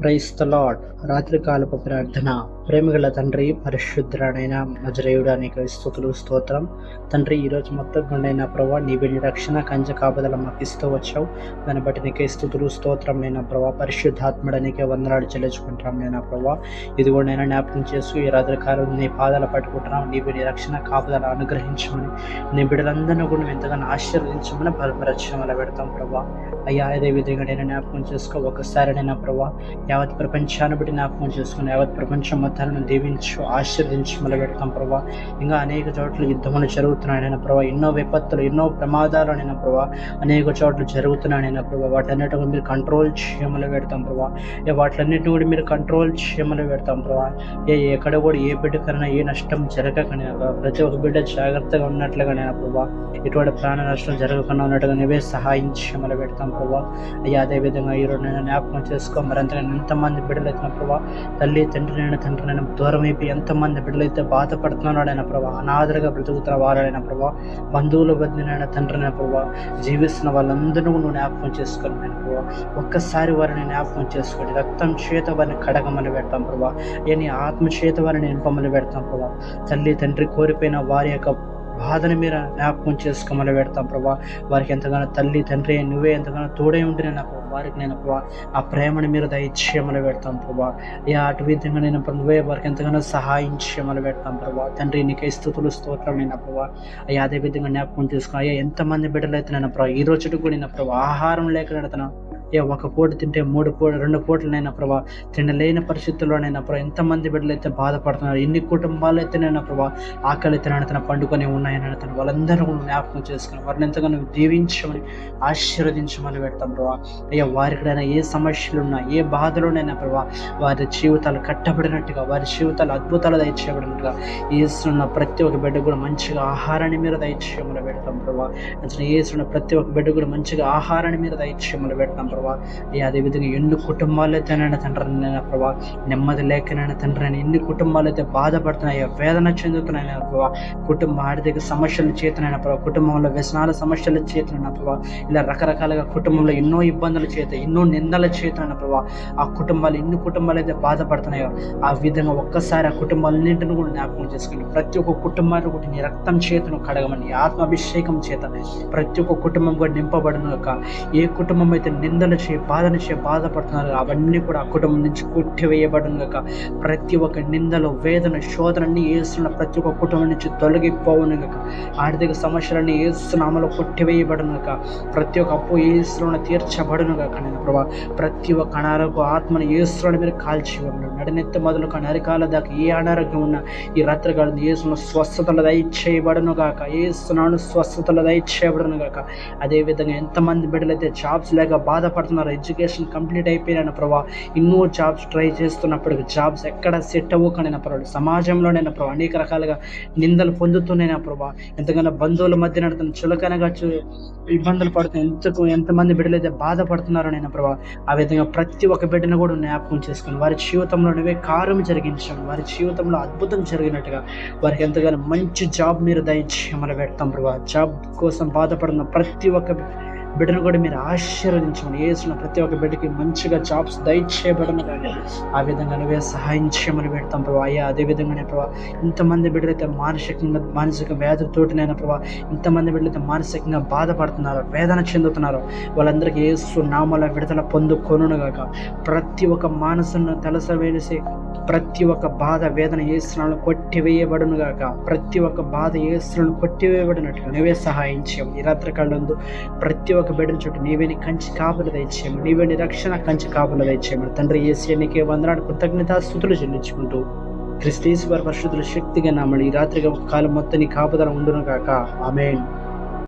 Praise the lord. రాత్రికాలపు ప్రార్థన. ప్రేమగల తండ్రి, పరిశుద్ధుడైన నజరేయుడా, నీకు స్తుతులు స్తోత్రం. తండ్రి, ఈరోజు మొత్తం గుండైన ప్రభా, నీవే నీ రక్షణ కంచె కాపుదల మాకు ఇస్తూ వచ్చావు. దాన్ని బట్టి నీకే స్తుతులు స్తోత్రం అయినా ప్రభా. పరిశుద్ధాత్మడ నీకే వందనాలు చెల్లించుకుంటాం నేను ప్రభా. ఇదిగోనైనా జ్ఞాపకం చేస్తూ ఈ రాత్రికాలం నీ పాదాలు పట్టుకుంటున్నాం. నీవే నీ రక్షణ కాపుదల అనుగ్రహించమని, నీ బిడ్డలందరినీ కూడా ఎంతగానో ఆశీర్వదించమని బలపరచమని పెడతాం ప్రభా. అయ్యా, అదే విధంగా నేను జ్ఞాపకం చేసుకో. ఒకసారి నేను ప్రభా, యావత్ ప్రపంచాన్ని బట్టి జ్ఞాపకం చేసుకుని యావత్ ప్రపంచం మొత్తాలను దీవించు, ఆశీర్వదించి మొదలు పెడతాం ప్రభా. ఇంకా అనేక చోట్ల యుద్ధములు జరుగుతున్నాయన ప్రభా. ఎన్నో విపత్తులు, ఎన్నో ప్రమాదాలు అయిన ప్రభా అనేక చోట్ల జరుగుతున్నాయన ప్రభా. వాటన్నిటి మీరు కంట్రోల్ చేయమని పెడతాం ప్రభా. వాటిలన్నిటిని కూడా మీరు కంట్రోల్ చేయమని పెడతాం ప్రభా. ఎక్కడ కూడా ఏ బిడ్డకైనా ఏ నష్టం జరగకనే ప్రతి ఒక్క బిడ్డ జాగ్రత్తగా ఉన్నట్లుగానే ప్రభా. ఎటువంటి ప్రాణ నష్టం జరగకుండా ఉన్నట్టుగా నువ్వే సహాయం చేయమని పెడతాం ప్రభా. అయ్యా, అదేవిధంగా ఈరోజు నేను జ్ఞాపకం చేసుకో. మరంతగా ఎంతమంది బిడ్డలైతే ప్రభా, తల్లి తండ్రి నైనా దూరం అయిపోయి ఎంతమంది బిడ్డలైతే బాధపడుతున్నాడైనా ప్రభా, అనాథలుగా బ్రతుకుతున్న వారైనా ప్రభా, బంధువుల బదినైనా తండ్రినైనా ప్రభా, జీవిస్తున్న వాళ్ళందరూ నువ్వు జ్ఞాపకం చేసుకుని నేను ప్రభా. ఒక్కసారి వారిని జ్ఞాపకం చేసుకొని రక్తం చేత వారిని కడగమని పెడతాం ప్రభా. నీ ఆత్మ చేత వారిని నింపమని పెడతాం ప్రభా. తల్లి తండ్రి కోరిపోయిన వారి యొక్క బాధను మీరు జ్ఞాపకం చేసుకోమని పెడతాం ప్రభా. వారికి ఎంతగానో తల్లి తండ్రి నువ్వే ఎంతగానో తోడే ఉంటే నాకు వారికి నేను ప్రభా ఆ ప్రేమను మీరు దయచేయమని పెడతాం ప్రభా. అయ్యా, అటు విధంగా నేను నువ్వే వారికి ఎంతగానో సహాయం చేయమని పెడతాం ప్రభా. తండ్రి, నీకే స్తుతులు స్తోత్రం నేను ప్రభా. అయ్యా, అదే విధంగా జ్ఞాపకం చేసుకుని అయ్యా, ఎంతమంది బిడ్డలైతే నేను ప్రభా ఈ రోజుకి కూడా నేను ప్రభా ఆహారం లేక నడుతున్నా. ఒక పూట తింటే 2 పూటలైనా ప్రభా తినలేని పరిస్థితుల్లోనైనా ప్రభా ఎంతమంది బిడ్డలైతే బాధపడుతున్నారు. ఎన్ని కుటుంబాలు అయితేనైనా ప్రభా ఆకలి తన పండుకొని ఉన్నాయని తన వాళ్ళందరూ జ్ఞాపకం చేసుకుని వారిని ఎంతగానో దీవించమని ఆశీర్వదించమని పెడతాం ప్రభా. అయ్యా, వారికైనా ఏ సమస్యలు ఉన్నా, ఏ బాధలోనైనా ప్రభా వారి జీవితాలు కట్టబడినట్టుగా, వారి జీవితాలు అద్భుతాలు దయచేయబడినట్టుగా ఏసున్న ప్రతి ఒక్క బిడ్డ కూడా మంచిగా ఆహారాన్ని మీరు దయచేయమని పెడతాం ప్రభా. ఏసున్న ప్రతి ఒక్క బిడ్డ కూడా మంచిగా ఆహారాన్ని మీరు దయచేయమని పెడతాం ప్రభా. అదేవిధంగా ఎన్ని కుటుంబాలు అయితేనైనా తండ్రినైనా ప్రభా నెమ్మది లేకనైనా తండ్రినైనా ఎన్ని కుటుంబాలు అయితే బాధపడుతున్నాయో, వేదన చెందుతున్నాయన ప్రభా, కుటుంబ ఆర్థిక సమస్యల చేతనైనా ప్రభా, కుటుంబంలో వ్యసనాల సమస్యల చేతనైనా ప్రభా, ఇలా రకరకాలుగా కుటుంబంలో ఎన్నో ఇబ్బందుల చేత, ఎన్నో నిందల చేతనైనా ప్రభా ఆ కుటుంబాలు ఎన్ని కుటుంబాలు అయితే బాధపడుతున్నాయో ఆ విధంగా ఒక్కసారి ఆ కుటుంబాలన్నింటిని కూడా జ్ఞాపకం చేసుకుని ప్రతి ఒక్క కుటుంబాన్ని కూడా నీ రక్తం చేతను కడగమని, ఆత్మాభిషేకం చేత ప్రతి ఒక్క కుటుంబం కూడా నింపబడును గాక. ఏ కుటుంబం అయితే నిందలు బాధపడుతున్నారు అవన్నీ కూడా ఆ కుటుంబం నుంచి కొట్టివేయబడును గాక. ప్రతి ఒక్క నిందలు, వేదన, శోధనని ఏస్తున్న ప్రతి ఒక్క కుటుంబం నుంచి తొలగిపోవును గాక. ఆర్థిక సమస్యలన్నీ ఏస్తున్నామలో కొట్టివేయబడును గాక. ప్రతి ఒక్క అప్పు ఏసులోనే తీర్చబడును గాక. నేను ప్రభా ప్రతి ఒక్క అనారోగ్య ఆత్మను ఏసులోనే మీరు కాల్చివ్వండి. నడినెత్తి మొదలు అరికాల దాకా ఏ అనారోగ్యం ఉన్నా ఈ రాత్రికాలం ఏసున్న స్వస్థతలు దయచేయబడును గాక. ఏస్తున్నాను స్వస్థతలు దయచేయబడును గాక. అదేవిధంగా ఎంతమంది బిడ్డలైతే జాబ్స్ లేక బాధపడుతున్నారు, ఎడ్యుకేషన్ కంప్లీట్ అయిపోయిన ప్రభా, ఎన్నో జాబ్స్ ట్రై చేస్తున్నప్పటికీ జాబ్స్ ఎక్కడ సెట్ అవ్వకనైనా ప్రభావ, సమాజంలోనైనా ప్రభావ అనేక రకాలుగా నిందలు పొందుతున్నాయినా ప్రభా, ఎంతగానో బంధువుల మధ్య నడుతున్న చులకనగా ఇబ్బందులు పడుతున్న ఎంతమంది బిడ్డలైతే బాధపడుతున్నారో నేను ప్రభా, ఆ విధంగా ప్రతి ఒక్క బిడ్డను కూడా జ్ఞాపకం చేసుకుని వారి జీవితంలో నువ్వే కార్యం జరిగించాము, వారి జీవితంలో అద్భుతం జరిగినట్టుగా వారికి ఎంతగానో మంచి జాబ్ మీరు దయచేయమని పెడతాం ప్రభా. జాబ్ కోసం బాధపడుతున్న ప్రతి ఒక్క బిడ్డను కూడా మీరు ఆశీర్వదించమని, ఏసున్న ప్రతి ఒక్క బిడ్డకి మంచిగా జాబ్స్ దయచేయబడను కానీ ఆ విధంగా నువ్వే సహాయం చేయమని పెడతాం ప్రభా. అయ్యా, అదేవిధంగానే ప్రభా ఇంతమంది బిడ్డలైతే మానసిక వ్యాధులతోటినైనా ప్రభా, ఇంతమంది బిడ్డలైతే మానసికంగా బాధపడుతున్నారు, వేదన చెందుతున్నారు, వాళ్ళందరికీ ఏసు నామల విడుదల పొందుకొనును గాక. ప్రతి ఒక్క మానసును తలసవేసి ప్రతి ఒక్క బాధ, వేదన ఏసులను కొట్టివేయబడును గాక. ప్రతి ఒక్క బాధ ఏసులను కొట్టివేయబడినట్టుగా నువ్వే సహాయం చేయము. ఈ రాత్రికాలందు ప్రతి ఒక్క బిడ్డల చుట్టూ నీవే నీ కంచి కాపులు దయచేయము, నీవే నీ రక్షణ కంచి కాపులు దయచేయము. తండ్రి యేసయ్య, నీకే వందనాలు కృతజ్ఞతాస్తుతులు చెల్లించుకుంటూ క్రీస్తు యేసు వారి పరిశుద్ధుల శక్తిగా నామని ఈ రాత్రిగా కాలం మొత్తం నీ కాపుదల ఉండును గాక. ఆమేన్.